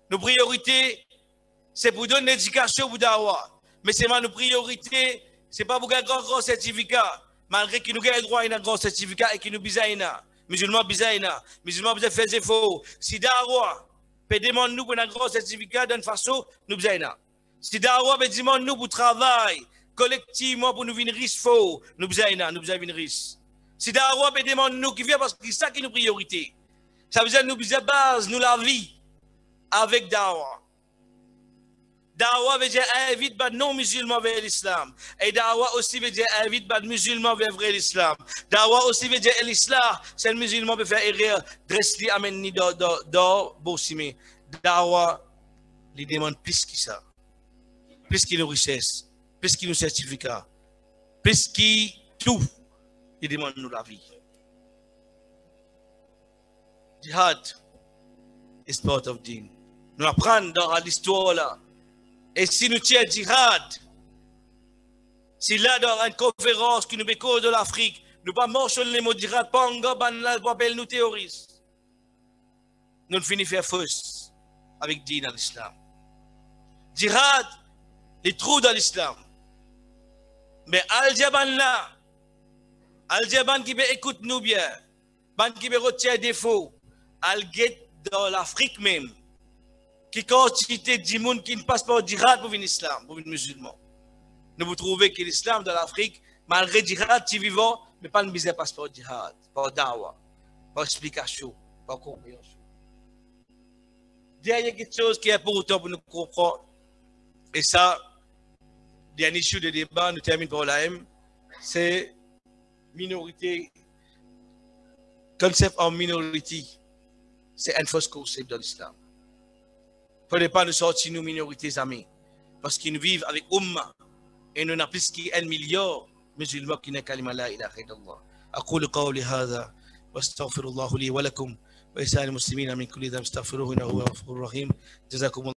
Nos priorités, c'est pour donner l'éducation pour da'wah. Mais c'est nos priorités, ce n'est pas pour gagner un grand certificat, malgré que nous gagnons le droit à un grand certificat et que nous bisaïna. Musulmans bisaïna. Musulmans bisaïna fait des faux. Si da'wah peut demander nous pour un grand certificat d'une façon, nous bisaïna. Si da'wah peut demander nous pour travail, collectivement pour nous venir riche faux, nous besoin venir riche. Si da'wah peut demander nous qui vient parce que c'est ça qui est nos priorités. Ça veut dire nous besoin base, nous la vie avec da'wah. Da'wah veut dire invite les non-musulmans vers l'islam. Et da'wah aussi veut dire invite les musulmans vers vrai l'islam. Da'wah aussi veut dire l'islam, c'est le musulman peut faire erreur, dresse-li amène ni dans Bossimé. Da'wah, il demande plus que ça. Plus qu'il nous richesse. Plus qu'il nous certificat, plus qu'il tout, il demande nous la vie. Jihad is part of deen. Nous apprenons dans l'histoire là. Et si nous tiens jihad, si là dans une conférence qui nous bécote de l'Afrique, nous pas mentionner les mots jihad, pas encore banal pour appeler nous terroristes. Nous finissons faire fausse avec deen à l'islam. Jihad, les trous dans l'islam. Mais Al-Jaban là, Al-Jaban qui veut écouter nous bien, ban qui veut retirer des défauts, Al-Get dans l'Afrique même, qui quantité de monde qui ne passe pas au djihad pour l'islam, pour les musulmans. Nous vous trouvez que l'islam dans l'Afrique, malgré le djihad, c'est vivant, mais pas une misère passe pas au djihad, pas au da'wah, pas explication, pas compréhension. Il y a quelque chose qui est important pour nous comprendre, et ça, il y a un issue de débat, nous terminons par l'AM, c'est minorité, concept en minorité, c'est un faux concept dans l'islam. Il ne faut pas nous sortir nos minorités amies, parce qu'ils vivent avec Ummah, et nous avons plus qu'1 milliard musulmans qui n'ont kalima la ilaha illallah. أقول قولي هذا واستغفر الله لي ولكم ولسائر المسلمين من كل ذنب استغفروه إنه هو الغفور الرحيم. جزاكم الله